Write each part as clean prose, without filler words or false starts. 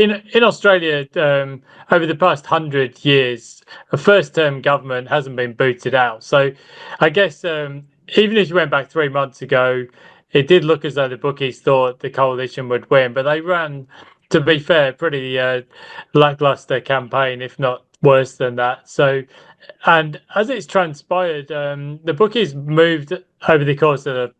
in Australia, over the past 100 years, a first-term government hasn't been booted out. So, I guess even if you went back 3 months ago, it did look as though the bookies thought the coalition would win, but they ran, to be fair, pretty lackluster campaign, if not worse than that. So, and as it's transpired, the bookies moved over the course of the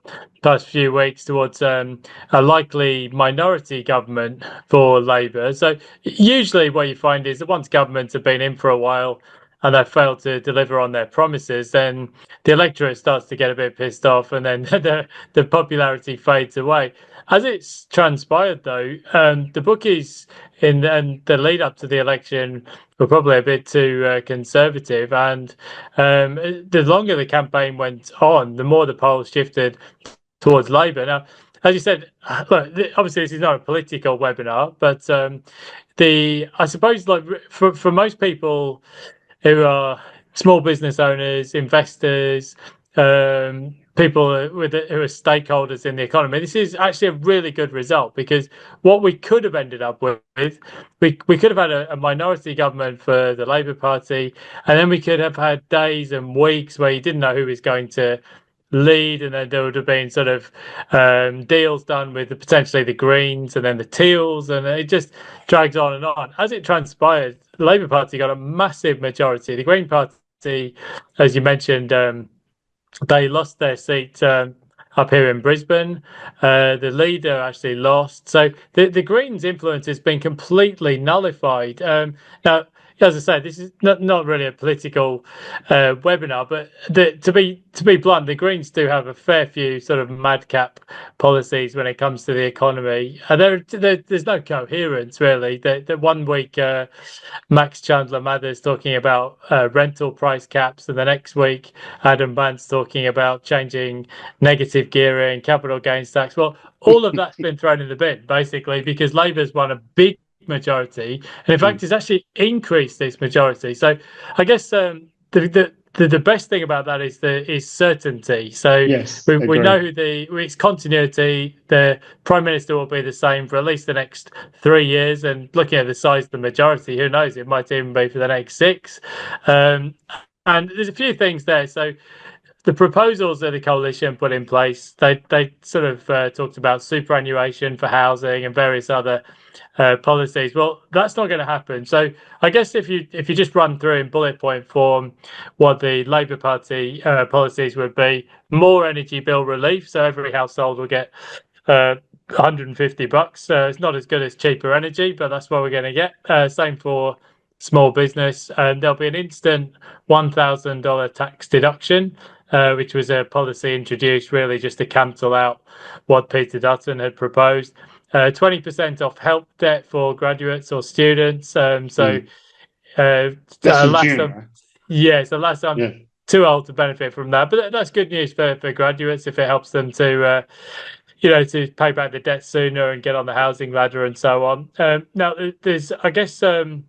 past few weeks towards a likely minority government for Labour. So usually what you find is that once governments have been in for a while and they've failed to deliver on their promises, then the electorate starts to get a bit pissed off, and then the popularity fades away. As it's transpired, though, the bookies in the lead up to the election were probably a bit too conservative, and the longer the campaign went on, the more the polls shifted towards Labour. Now, as you said, look, obviously this is not a political webinar, but I suppose, like, for most people who are small business owners, investors, people who are stakeholders in the economy, this is actually a really good result, because what we could have ended up with, we could have had a minority government for the Labour Party, and then we could have had days and weeks where you didn't know who was going to lead, and then there would have been sort of deals done with potentially the Greens and then the Teals, and it just drags on and on. As it transpired, the Labour Party got a massive majority. The Green Party, as you mentioned, they lost their seat up here in Brisbane. The leader actually lost. So the Greens' influence has been completely nullified. Now, as I say, this is not really a political webinar, but to be blunt, the Greens do have a fair few sort of madcap policies when it comes to the economy. There's no coherence, really. The 1 week, Max Chandler Mathers talking about rental price caps, and the next week, Adam Bandt talking about changing negative gearing, capital gains tax. Well, all of that's been thrown in the bin, basically, because Labour's won a big majority, and in fact it's actually increased its majority. So I guess the best thing about that is certainty. So yes, we know who it's continuity. The Prime Minister will be the same for at least the next 3 years, and looking at the size of the majority, who knows, it might even be for the next 6. And there's a few things there. So the proposals that the coalition put in place, they sort of talked about superannuation for housing and various other policies. Well, that's not going to happen. So I guess if you just run through in bullet point form what the Labour Party policies would be: more energy bill relief, so every household will get $150. It's not as good as cheaper energy, but that's what we're going to get. Same for small business, and there'll be an instant $1,000 tax deduction, which was a policy introduced really just to cancel out what Peter Dutton had proposed. 20% off help debt for graduates or students. That's in June. So last I'm too old to benefit from that, but that's good news for graduates if it helps them to to pay back the debt sooner and get on the housing ladder and so on. Now, there's, I guess, the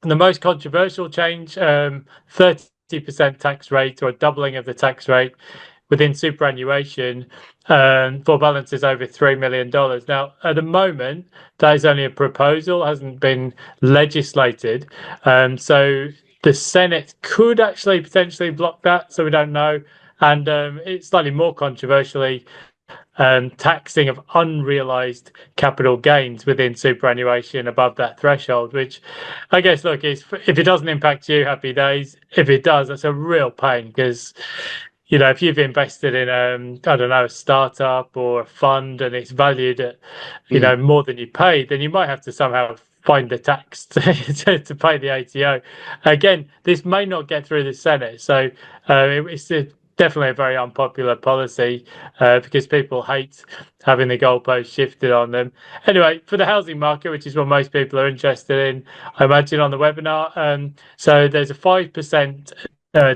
most controversial change, 30% tax rate, or a doubling of the tax rate within superannuation for balances over $3 million. Now, at the moment, that is only a proposal, hasn't been legislated. So the Senate could actually potentially block that, so we don't know. And it's slightly more controversially, taxing of unrealized capital gains within superannuation above that threshold, which I guess, look, if it doesn't impact you, happy days. If it does, that's a real pain, because if you've invested in a startup or a fund and it's valued at more than you paid, then you might have to somehow find the tax to pay the ATO. Again, this may not get through the Senate, so it's definitely a very unpopular policy because people hate having the goalposts shifted on them. Anyway, for the housing market, which is what most people are interested in, I imagine, on the webinar, so there's a 5%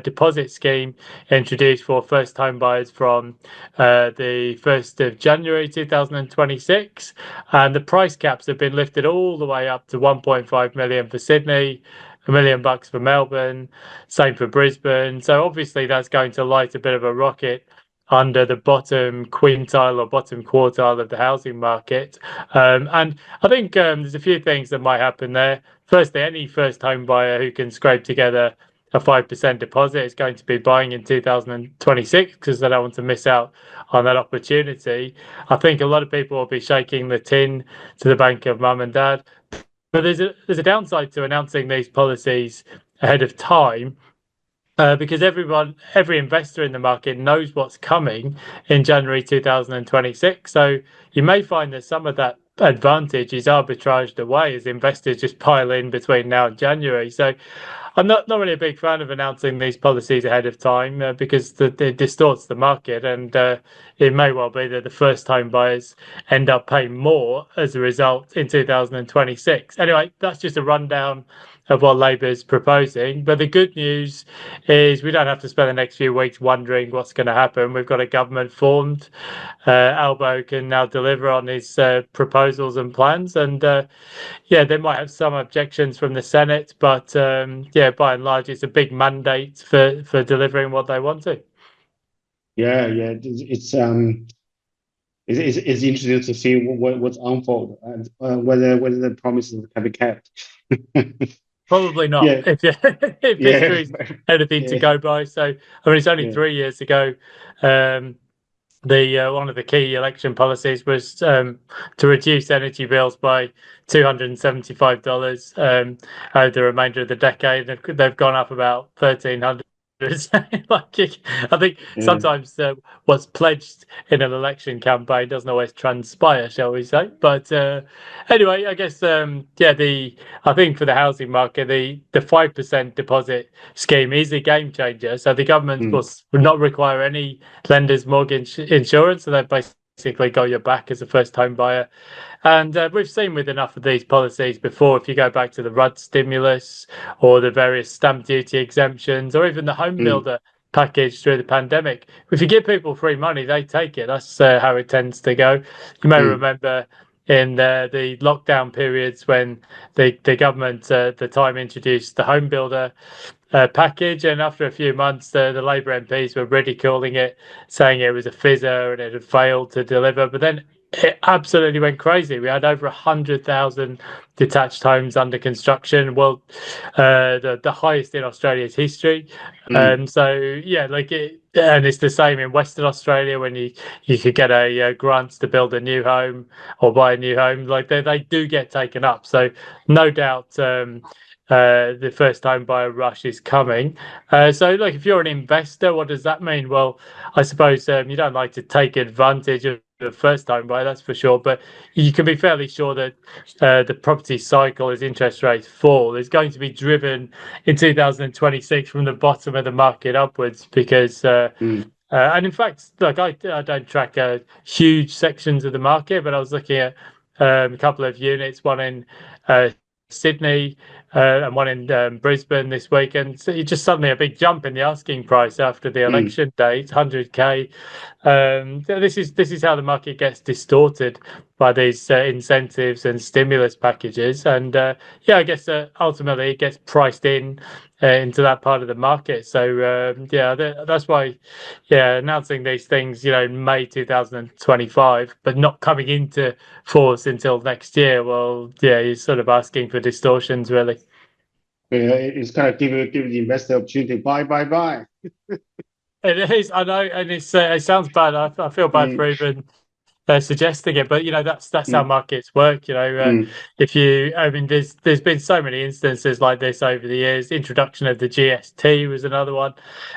deposit scheme introduced for first home buyers from the 1st of January 2026, and the price caps have been lifted all the way up to 1.5 million for Sydney, $1 million for Melbourne, same for Brisbane. So obviously that's going to light a bit of a rocket under the bottom quintile or bottom quartile of the housing market. And I think there's a few things that might happen there. Firstly, any first home buyer who can scrape together a 5% deposit is going to be buying in 2026 because they don't want to miss out on that opportunity. I think a lot of people will be shaking the tin to the bank of mum and dad. But there's a downside to announcing these policies ahead of time. Because every investor in the market knows what's coming in January 2026. So you may find that some of that advantage is arbitraged away as investors just pile in between now and January. So I'm not really a big fan of announcing these policies ahead of time because it distorts the market, and it may well be that the first home buyers end up paying more as a result in 2026. Anyway, that's just a rundown of what Labour's proposing. But the good news is we don't have to spend the next few weeks wondering what's going to happen. We've got a government formed. Albo can now deliver on his proposals and plans. And yeah, they might have some objections from the Senate, but yeah, by and large, it's a big mandate for delivering what they want to. Yeah, it's interesting to see what's unfold and whether the promises can be kept. Probably not. Yeah. If history's anything to go by. So I mean, it's only 3 years ago. The one of the key election policies was to reduce energy bills by $275 over the remainder of the decade. They've gone up about 1,300. Like, I think sometimes what's pledged in an election campaign doesn't always transpire, shall we say? But anyway, I guess I think for the housing market, the 5% deposit scheme is a game changer. So the government will not require any lender's mortgage insurance, so they've basically got your back as a first home buyer. And we've seen with enough of these policies before, if you go back to the Rudd stimulus or the various stamp duty exemptions or even the home builder package through the pandemic, if you give people free money, they take it. That's how it tends to go. You may remember in the lockdown periods when the government at the time introduced the home builder package, and after a few months the Labour MPs were ridiculing it, saying it was a fizzer and it had failed to deliver. But then it absolutely went crazy. We had over 100,000 detached homes under construction. Well, the highest in Australia's history. So yeah, and it's the same in Western Australia when you could get a grant to build a new home or buy a new home. Like they do get taken up. So no doubt. The first home buyer rush is coming. So look, if you're an investor, what does that mean? Well, I suppose you don't like to take advantage of the first home buyer, that's for sure, but you can be fairly sure that the property cycle as interest rates fall is going to be driven in 2026 from the bottom of the market upwards because and in fact, look, I don't track huge sections of the market, but I was looking at a couple of units, one in Sydney and one in Brisbane this week, and so just suddenly a big jump in the asking price after the election date, 100k. This is how the market gets distorted by these incentives and stimulus packages, and yeah, I guess ultimately it gets priced into that part of the market. So yeah, that's why, yeah, announcing these things, in May 2025, but not coming into force until next year. Well, yeah, you're sort of asking for distortions, really. It's kind of give the investor opportunity to buy. It is, I know, and it sounds bad. I feel bad for even suggesting it, but that's how markets work. There's been so many instances like this over the years. Introduction of the GST was another one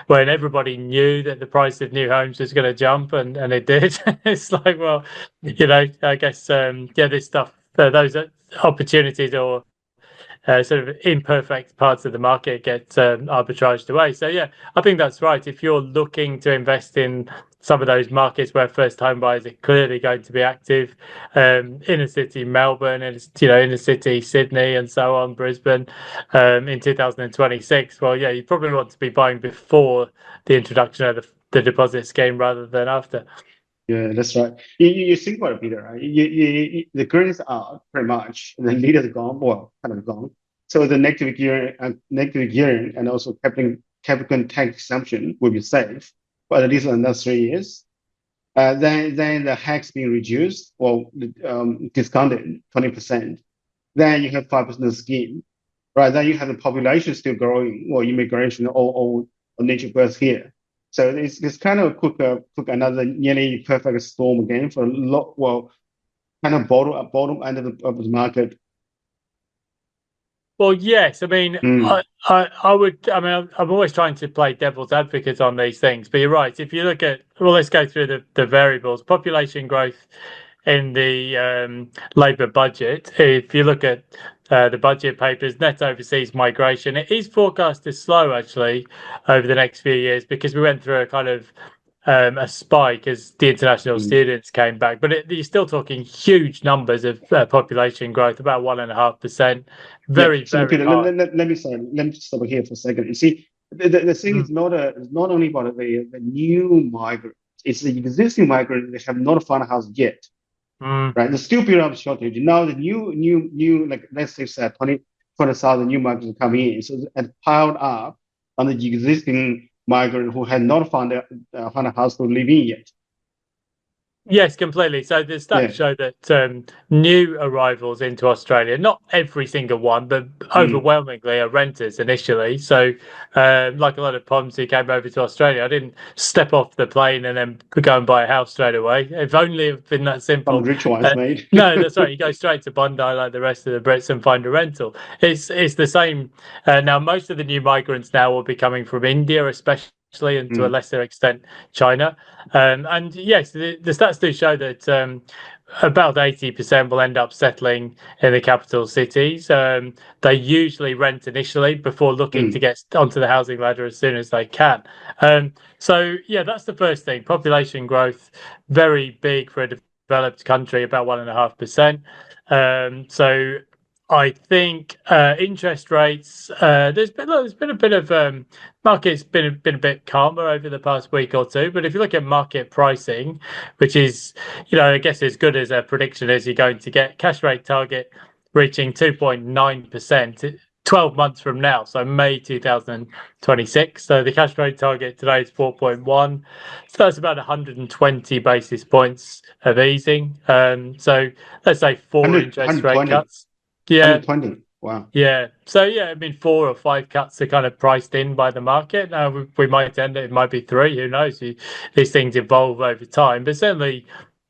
when everybody knew that the price of new homes was going to jump, and it did. It's like, well, I guess this stuff, those opportunities or sort of imperfect parts of the market get arbitraged away. So yeah, I think that's right. If you're looking to invest in some of those markets where first home buyers are clearly going to be active, inner city Melbourne and inner city Sydney and so on, Brisbane, in 2026, well, yeah, you probably want to be buying before the introduction of the deposit scheme rather than after. Yeah, that's right. You think about it, Peter, right? The Greens are pretty much, the leaders gone, well, kind of gone. So the negative gearing and also capital tax exemption will be safe for at least another 3 years. then the HEC's being reduced or discounted 20%. Then you have 5% scheme, right? Then you have the population still growing, or immigration or nature birth here. So it's kind of cook another nearly perfect storm again for a lot. Well, kind of bottom end of the market. Well, yes. I mean, I would. I mean, I'm always trying to play devil's advocate on these things, but you're right. If you look at, well, let's go through the variables. Population growth in the Labour budget. If you look at the budget papers, net overseas migration, it is forecast to slow actually over the next few years because we went through a kind of a spike as the international students came back. But you're still talking huge numbers of population growth, about 1.5%. Very, so very Peter, high. let me stop here for a second. You see, the thing is not only about the new migrants, it's the existing migrants that have not found a house yet. Right? There's still build up shortage. Now the new like let's say 20,000 new migrants come in, so it piled up on the existing migrant who had not found a house to live in yet. Yes, completely. So the stats show that new arrivals into Australia, not every single one, but overwhelmingly are renters initially. So like a lot of Poms who came over to Australia, I didn't step off the plane and then go and buy a house straight away. If only it had been that simple. Rich ones, mate. No, that's right. You go straight to Bondi like the rest of the Brits and find a rental. It's the same. Now, most of the new migrants now will be coming from India, especially, and to a lesser extent China. And yes, the stats do show that about 80% will end up settling in the capital cities. They usually rent initially before looking to get onto the housing ladder as soon as they can. So yeah, that's the first thing. Population growth, very big for a developed country, about 1.5%. So I think interest rates. There's been a bit of market's been a bit calmer over the past week or two. But if you look at market pricing, which is I guess as good as a prediction as you're going to get, cash rate target reaching 2.9%. 12 months from now, so May 2026. So the cash rate target today is 4.1. So that's about 120 basis points of easing. So let's say 4 interest rate cuts. Yeah. 120. Wow. Yeah. So yeah, I mean 4 or 5 cuts are kind of priced in by the market. Now we might it might be 3. Who knows? These things evolve over time, but certainly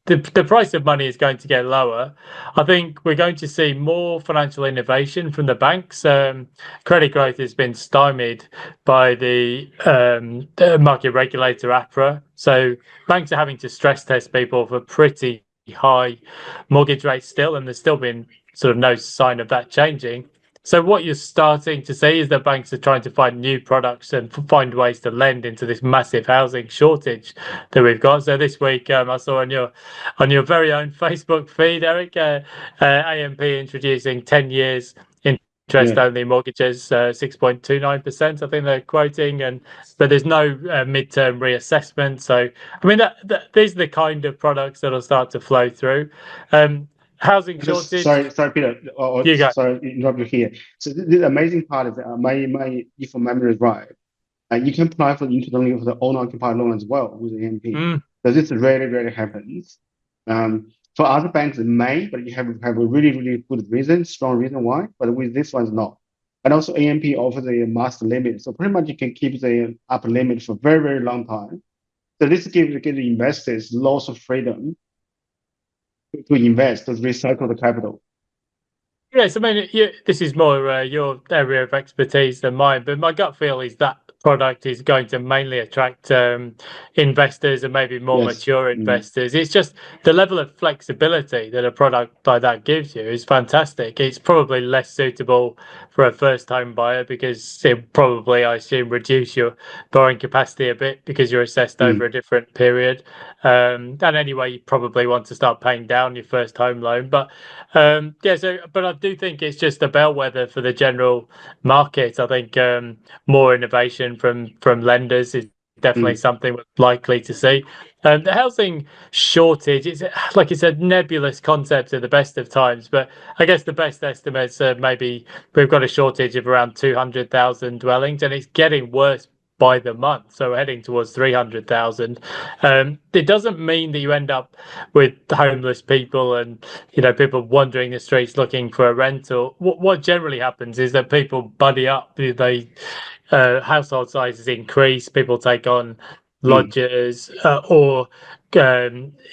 the price of money is going to get lower. I think we're going to see more financial innovation from the banks. Credit growth has been stymied by the market regulator APRA. So banks are having to stress test people for pretty high mortgage rates still, and there's still been sort of no sign of that changing. So what you're starting to see is that banks are trying to find new products and find ways to lend into this massive housing shortage that we've got. So this week, I saw on your very own Facebook feed, Eric, AMP introducing 10 years interest-only mortgages, 6.29%. I think they're quoting, but there's no midterm reassessment. So I mean, these are the kind of products that'll start to flow through. Housing shortage. Sorry, Peter. You go. Sorry, interrupt you here. So the amazing part is if my memory is right, you can apply for the interest only for the owner-occupied loan as well with the AMP. So this rarely happens. For other banks, it may, but you have a really good reason, strong reason why. But with this one, not. And also, AMP offers a master limit, so pretty much you can keep the upper limit for a very long time. So this gives the investors lots of freedom to invest, to recycle the capital. Yes, I mean, this is more your area of expertise than mine, but my gut feel is that product is going to mainly attract investors and maybe more mature investors. It's just the level of flexibility that a product like that gives you is fantastic. It's probably less suitable for a first home buyer because it probably, I assume, reduce your borrowing capacity a bit because you're assessed over a different period. And anyway, you probably want to start paying down your first home loan. But but I do think it's just a bellwether for the general market. I think more innovation from lenders is definitely something we're likely to see. The housing shortage, it's like you said, nebulous concept at the best of times, but I guess the best estimates are maybe we've got a shortage of around 200,000 dwellings, and it's getting worse by the month. So we're heading towards 300,000. It doesn't mean that you end up with homeless people and, people wandering the streets looking for a rental. What generally happens is that people buddy up. Household sizes increase. People take on lodgers, or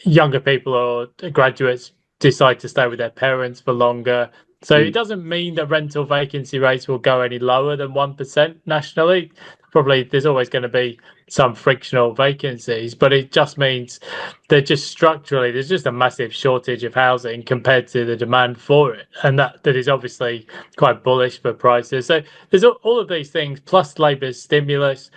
younger people or graduates decide to stay with their parents for longer. So it doesn't mean that rental vacancy rates will go any lower than 1% nationally. Probably there's always going to be some frictional vacancies, but it just means that just structurally there's just a massive shortage of housing compared to the demand for it, and that is obviously quite bullish for prices. So there's all of these things plus Labour's stimulus.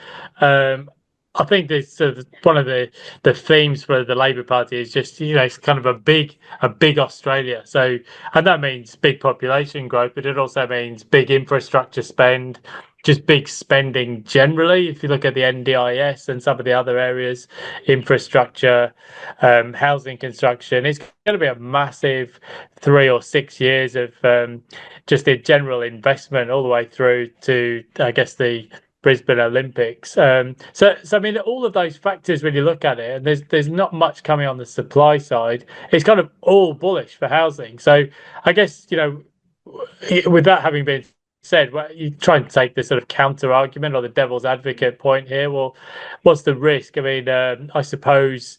I think this one of the themes for the Labour Party is just it's kind of a big Australia. So, and that means big population growth, but it also means big infrastructure spend, just big spending generally. If you look at the NDIS and some of the other areas, infrastructure, housing construction, it's going to be a massive 3 or 6 years of just a general investment all the way through to, I guess, the Brisbane Olympics. So I mean, all of those factors, when you look at it, and there's not much coming on the supply side, it's kind of all bullish for housing. So I guess, with that having been said, you try and take the sort of counter argument or the devil's advocate point here. Well, what's the risk? I mean, I suppose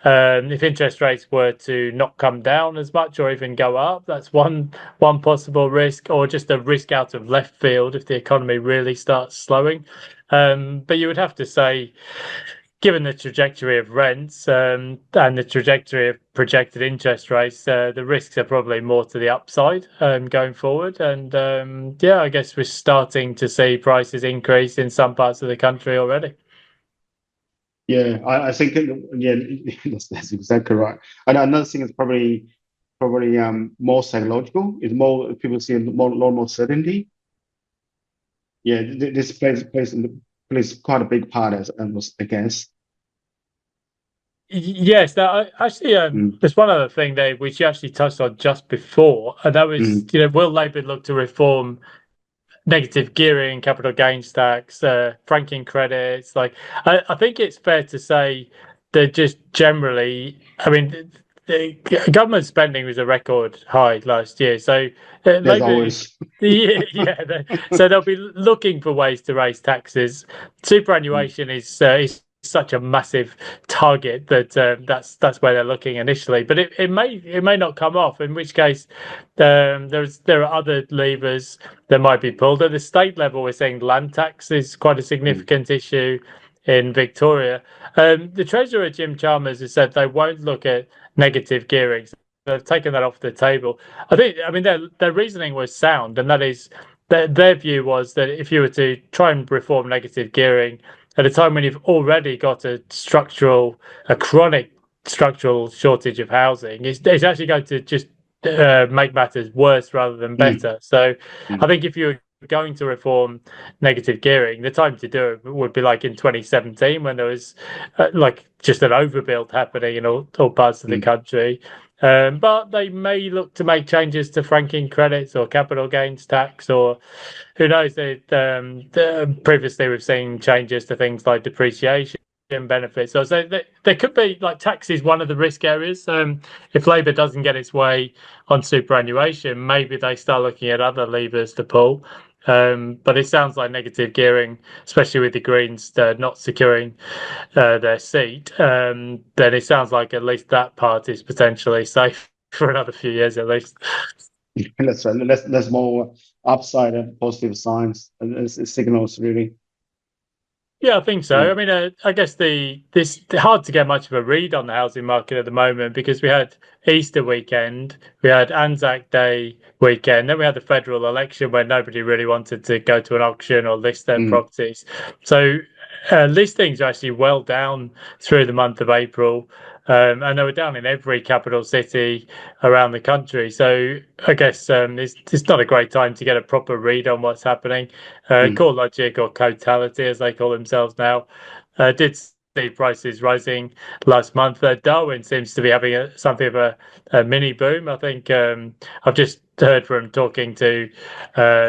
if interest rates were to not come down as much or even go up, that's one possible risk, or just a risk out of left field if the economy really starts slowing. But you would have to say, given the trajectory of rents and the trajectory of projected interest rates, the risks are probably more to the upside going forward. And I guess we're starting to see prices increase in some parts of the country already. Yeah, I think that's exactly right. And another thing is probably more psychological. Is more people see a lot more certainty. Yeah, this plays quite a big part, as I guess. Yes, actually, there's one other thing there which you actually touched on just before, and that was, will Labour look to reform negative gearing, capital gains tax, franking credits? Like, I think it's fair to say that just generally, I mean, the government spending was a record high last year, so There's always so they'll be looking for ways to raise taxes. Superannuation is such a massive target that that's where they're looking initially, but it may not come off, in which case there are other levers that might be pulled. At the state level, we're saying land tax is quite a significant issue in Victoria. The Treasurer, Jim Chalmers, has said they won't look at negative gearing. They've taken that off the table. I mean their reasoning was sound, and that is their view was that if you were to try and reform negative gearing at a time when you've already got a chronic structural shortage of housing, it's actually going to just make matters worse rather than better. So I think if you're going to reform negative gearing, the time to do it would be like in 2017, when there was like just an overbuild happening in all parts of the country. But they may look to make changes to franking credits or capital gains tax, or who knows. Previously, we've seen changes to things like depreciation benefits. So there could be, like, tax is one of the risk areas. If Labour doesn't get its way on superannuation, maybe they start looking at other levers to pull. But it sounds like negative gearing, especially with the Greens not securing their seat, then it sounds like at least that part is potentially safe for another few years at least. That's more upside and positive signs and signals, really. Yeah, I think so. I mean, I guess it's hard to get much of a read on the housing market at the moment, because we had Easter weekend, we had Anzac Day weekend, then we had the federal election where nobody really wanted to go to an auction or list their properties. So listings are actually well down through the month of April. And they were down in every capital city around the country. So I guess it's not a great time to get a proper read on what's happening. CoreLogic, or Cotality as they call themselves now, did prices rising last month. Darwin seems to be having something of a mini boom. I think I've just heard from talking to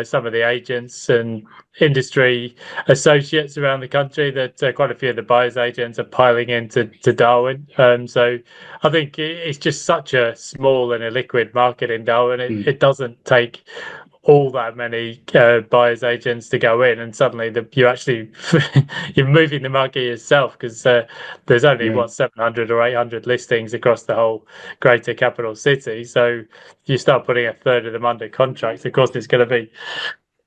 some of the agents and industry associates around the country that quite a few of the buyers agents are piling into Darwin. So I think it's just such a small and illiquid market in Darwin. It doesn't take all that many buyers agents to go in, and suddenly you're moving the market yourself, because there's only 700 or 800 listings across the whole greater capital city. So you start putting a third of them under contract, of course it's going to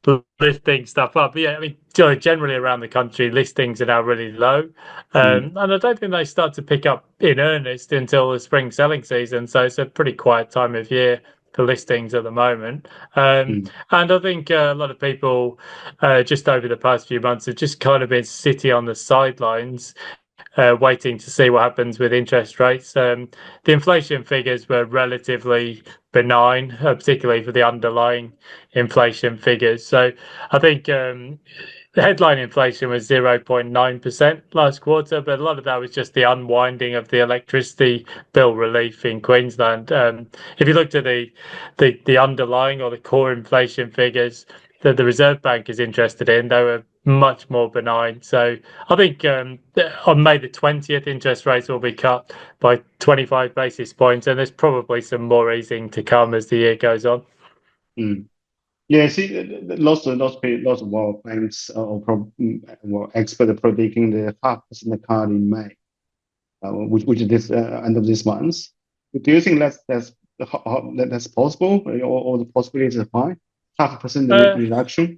be lifting stuff up. But yeah, I mean, generally around the country, listings are now really low, and I don't think they start to pick up in earnest until the spring selling season. So it's a pretty quiet time of year for listings at the moment. And I think a lot of people just over the past few months have just kind of been sitting on the sidelines, waiting to see what happens with interest rates. The inflation figures were relatively benign, particularly for the underlying inflation figures. So I think the headline inflation was 0.9% last quarter, but a lot of that was just the unwinding of the electricity bill relief in Queensland. If you looked at the underlying or the core inflation figures that the Reserve Bank is interested in, they were much more benign. So I think on May the 20th, interest rates will be cut by 25 basis points, and there's probably some more easing to come as the year goes on. Yeah, see, lots of world banks or experts are predicting the 5% cut in May, which is this end of this month. Do you think that's possible, or the possibility is high? 0.5% reduction.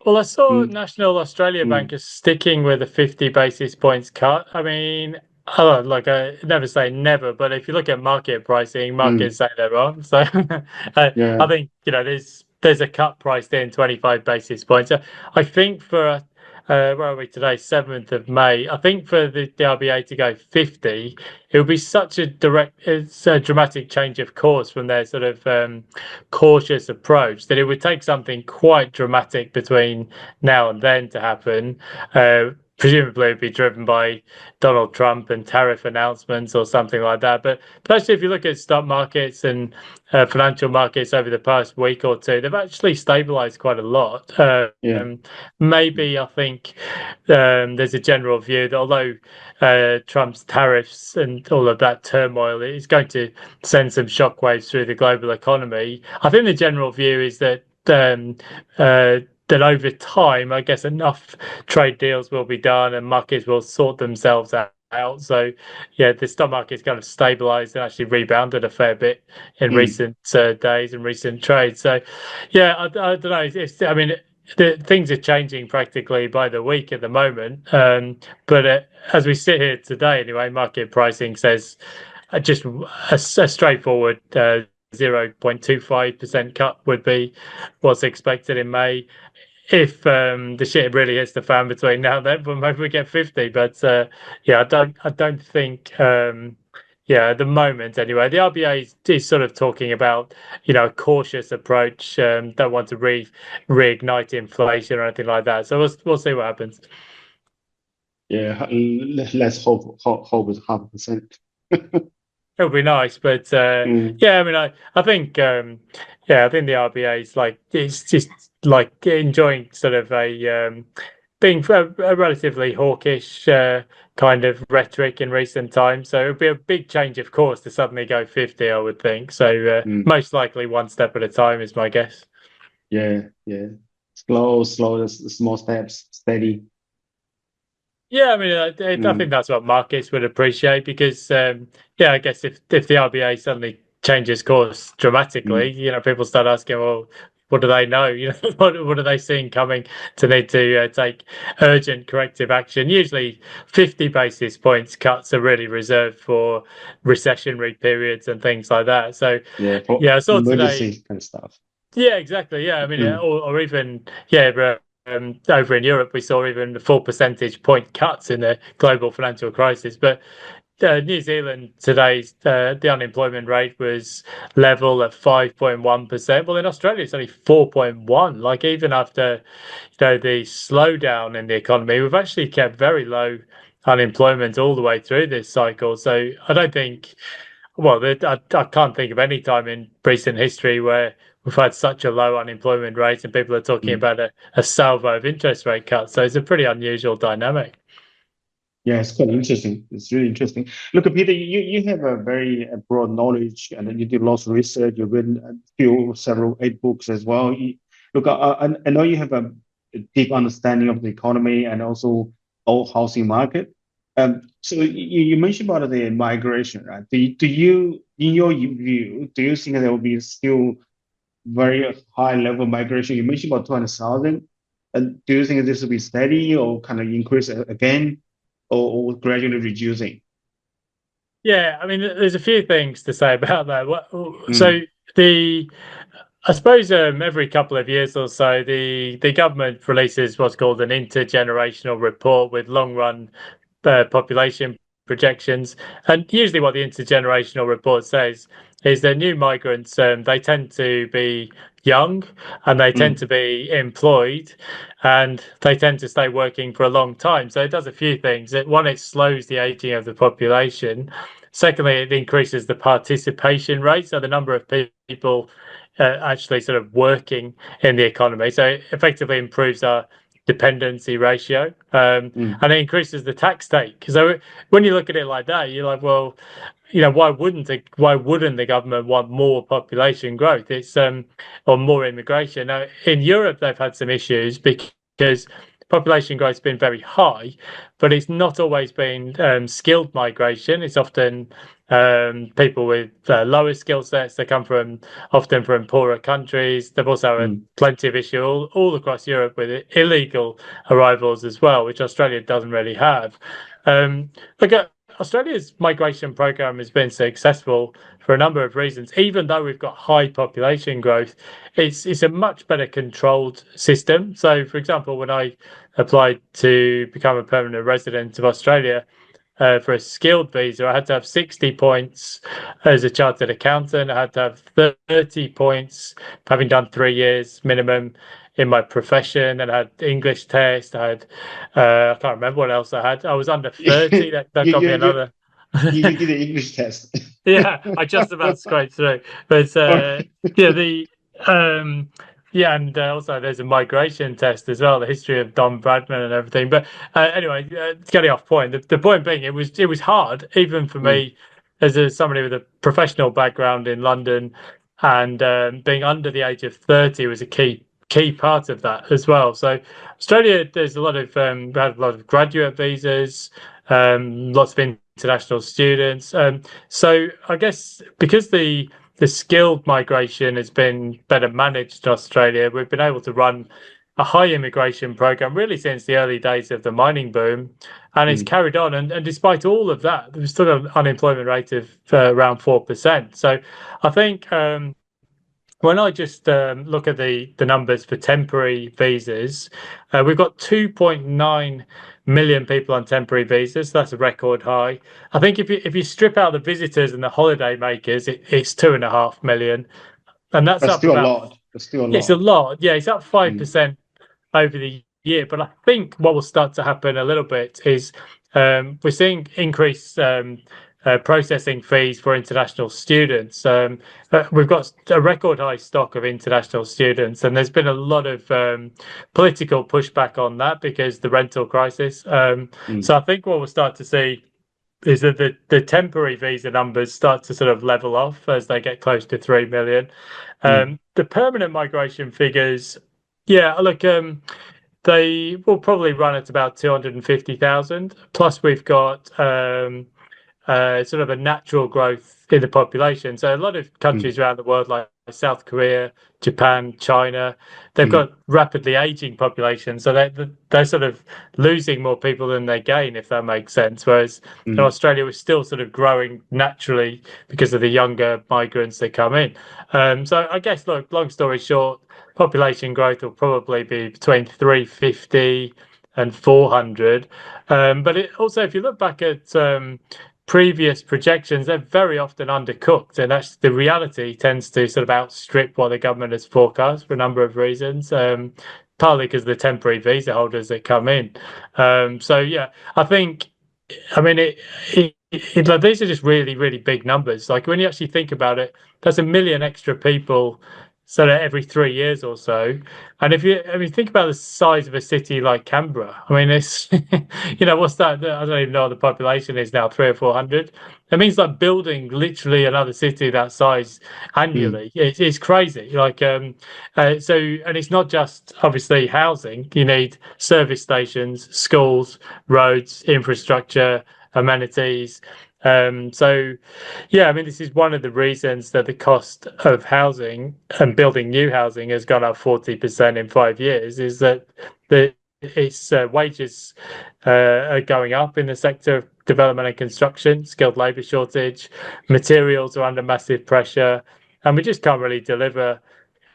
Well, I saw National Australia Bank is sticking with a 50 basis points cut. I mean, I never say never, but if you look at market pricing, markets say they're wrong. So I think there's a cut priced in 25 basis points. I think for where are we today? 7th of May. I think for the RBA to go 50, it would be such a dramatic change of course from their sort of cautious approach that it would take something quite dramatic between now and then to happen. Presumably it would be driven by Donald Trump and tariff announcements or something like that. But actually, if you look at stock markets and financial markets over the past week or two, they've actually stabilized quite a lot. Maybe I think there's a general view that although Trump's tariffs and all of that turmoil is going to send some shockwaves through the global economy, I think the general view is that that over time, I guess enough trade deals will be done and markets will sort themselves out. So, yeah, the stock market's kind of stabilized and actually rebounded a fair bit in recent days and recent trades. So, yeah, I don't know. Things are changing practically by the week at the moment. But as we sit here today, anyway, market pricing says just a straightforward 0.25% cut would be what's expected in May. If the shit really hits the fan between now and then, well, maybe we get 50. But I don't think at the moment anyway. The RBA is sort of talking about a cautious approach. Don't want to reignite inflation or anything like that. So we'll see what happens. Yeah, let's hope it's 0.5%. It would be nice, but I think the RBA is it's just like enjoying sort of being a relatively hawkish kind of rhetoric in recent times. So it would be a big change, of course, to suddenly go 50, I would think. So most likely one step at a time is my guess. Yeah. Slow, small steps, steady. Yeah, I think that's what markets would appreciate because, I guess if the RBA suddenly changes course dramatically, people start asking, well, what do they know? What are they seeing coming to need to take urgent corrective action? Usually 50 basis points cuts are really reserved for recessionary periods and things like that. So, I saw today kind of stuff. Yeah, exactly. Yeah, or even, over in Europe, we saw even the 4 percentage point cuts in the global financial crisis. But New Zealand today, the unemployment rate was level at 5.1%. Well, in Australia, it's only 4.1%. Like even after the slowdown in the economy, we've actually kept very low unemployment all the way through this cycle. So I don't think, well, I can't think of any time in recent history where we've had such a low unemployment rate and people are talking about a salvo of interest rate cuts. So it's a pretty unusual dynamic. Yeah, it's quite interesting. It's really interesting. Look, Peter, you have a very broad knowledge, and then you did lots of research. You've written several 8 books as well. Look, I know you have a deep understanding of the economy and also all housing market. So you mentioned about the migration, right? Do you, in your view, do you think there will be still very high level migration? You mentioned about 200,000. And do you think this will be steady or kind of increase again? Or gradually reducing? Yeah, I mean, there's a few things to say about that. So I suppose every couple of years or so, the government releases what's called an intergenerational report with long run population projections, and usually what the intergenerational report says is that new migrants they tend to be young and they tend to be employed and they tend to stay working for a long time. So it does a few things. One, it slows the aging of the population. Secondly, it increases the participation rate, so the number of people actually sort of working in the economy. So it effectively improves our dependency ratio, and it increases the tax take. So when you look at it like that, you're like, well, why wouldn't the government want more population growth? It's or more immigration. Now, in Europe, they've had some issues because population growth has been very high, but it's not always been skilled migration. It's often people with lower skill sets. They come often from poorer countries. They've also had plenty of issue all across Europe with illegal arrivals as well, which Australia doesn't really have. Australia's migration program has been successful for a number of reasons. Even though we've got high population growth, it's a much better controlled system. So, for example, when I applied to become a permanent resident of Australia for a skilled visa, I had to have 60 points as a chartered accountant. I had to have 30 points having done 3 years minimum in my profession, and I had English test. I had I can't remember what else I had. I was under 30. That got me another. You did an English test. Yeah, I just about scraped through. But and also there's a migration test as well, the history of Don Bradman and everything. But anyway, getting off point. The point being, it was hard even for me as somebody with a professional background in London, and being under the age of 30 was a key part of that as well. So Australia, there's we had a lot of graduate visas, lots of international students. So I guess because the skilled migration has been better managed in Australia, we've been able to run a high immigration program really since the early days of the mining boom, and it's carried on. And despite all of that, there's still an unemployment rate of around 4%. So I think when I just look at the numbers for temporary visas, we've got 2.9 million people on temporary visas. So that's a record high. I think if you strip out the visitors and the holiday makers, it's 2.5 million, and that's up still a lot. It's still a lot. It's a lot. Yeah, it's up 5% over the year. But I think what will start to happen a little bit is we're seeing increased processing fees for international students. We've got a record high stock of international students, and there's been a lot of political pushback on that because the rental crisis. So I think what we'll start to see is that the temporary visa numbers start to sort of level off as they get close to 3 million. The permanent migration figures, look, they will probably run at about 250,000. Plus, we've got sort of a natural growth in the population. So a lot of countries around the world, like South Korea, Japan, China, they've got rapidly aging populations. So they're sort of losing more people than they gain, if that makes sense. Whereas in Australia, we're still sort of growing naturally because of the younger migrants that come in. So I guess, look, long story short, population growth will probably be between 350 and 400. But also, if you look back at previous projections, they're very often undercooked, and that's the reality tends to sort of outstrip what the government has forecast for a number of reasons, partly because of the temporary visa holders that come in. I think I mean, like, these are just really, really big numbers. Like when you actually think about it, that's a million extra people, sort of every 3 years or so. And if you, I mean, think about the size of a city like Canberra. I mean, it's, what's that? I don't even know what the population is now, 300 or 400. It means like building literally another city that size Mm. annually. It's crazy. Like, and it's not just obviously housing. You need service stations, schools, roads, infrastructure, amenities. So, yeah, I mean, this is one of the reasons that the cost of housing and building new housing has gone up 40% in 5 years, is that its wages are going up in the sector of development and construction, skilled labour shortage, materials are under massive pressure, and we just can't really deliver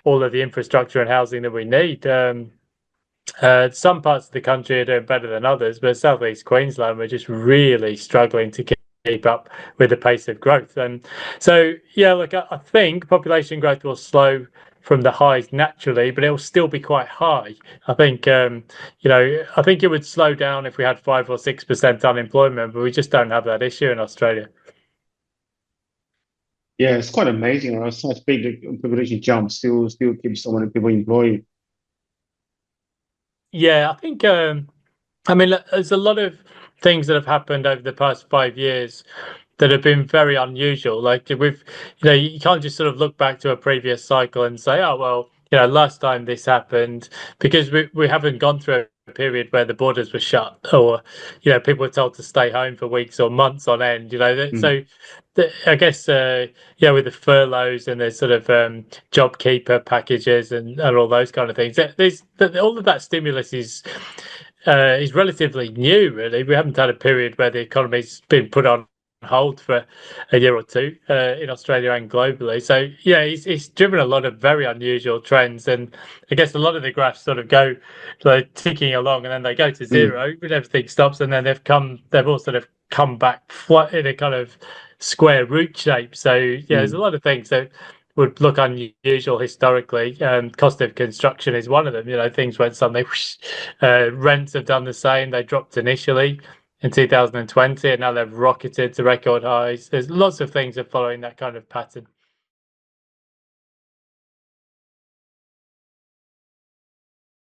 all of the infrastructure and housing that we need. Some parts of the country are doing better than others, but Southeast Queensland, we're just really struggling to keep up with the pace of growth. And so, yeah, look, I think population growth will slow from the highs naturally, but it will still be quite high. I think, I think it would slow down if we had 5 or 6% unemployment, but we just don't have that issue in Australia. Yeah, it's quite amazing. Such big population jump still keeps so many people employed. Yeah, I think, I mean, there's a lot of things that have happened over the past 5 years that have been very unusual. Like you can't just sort of look back to a previous cycle and say, oh, well, last time this happened, because we haven't gone through a period where the borders were shut, or, people were told to stay home for weeks or months on end, Mm. So I guess, with the furloughs and the sort of JobKeeper packages and all those kind of things, all of that stimulus is relatively new, really. We haven't had a period where the economy's been put on hold for a year or two in Australia and globally. So yeah, it's driven a lot of very unusual trends, and I guess a lot of the graphs sort of go like ticking along, and then they go to Mm. zero, and everything stops, and then they've all sort of come back flat in a kind of square root shape. So yeah, there's a Mm. lot of things that would look unusual historically. Cost of construction is one of them. Things went suddenly. Whoosh, rents have done the same. They dropped initially in 2020, and now they've rocketed to record highs. There's lots of things that are following that kind of pattern.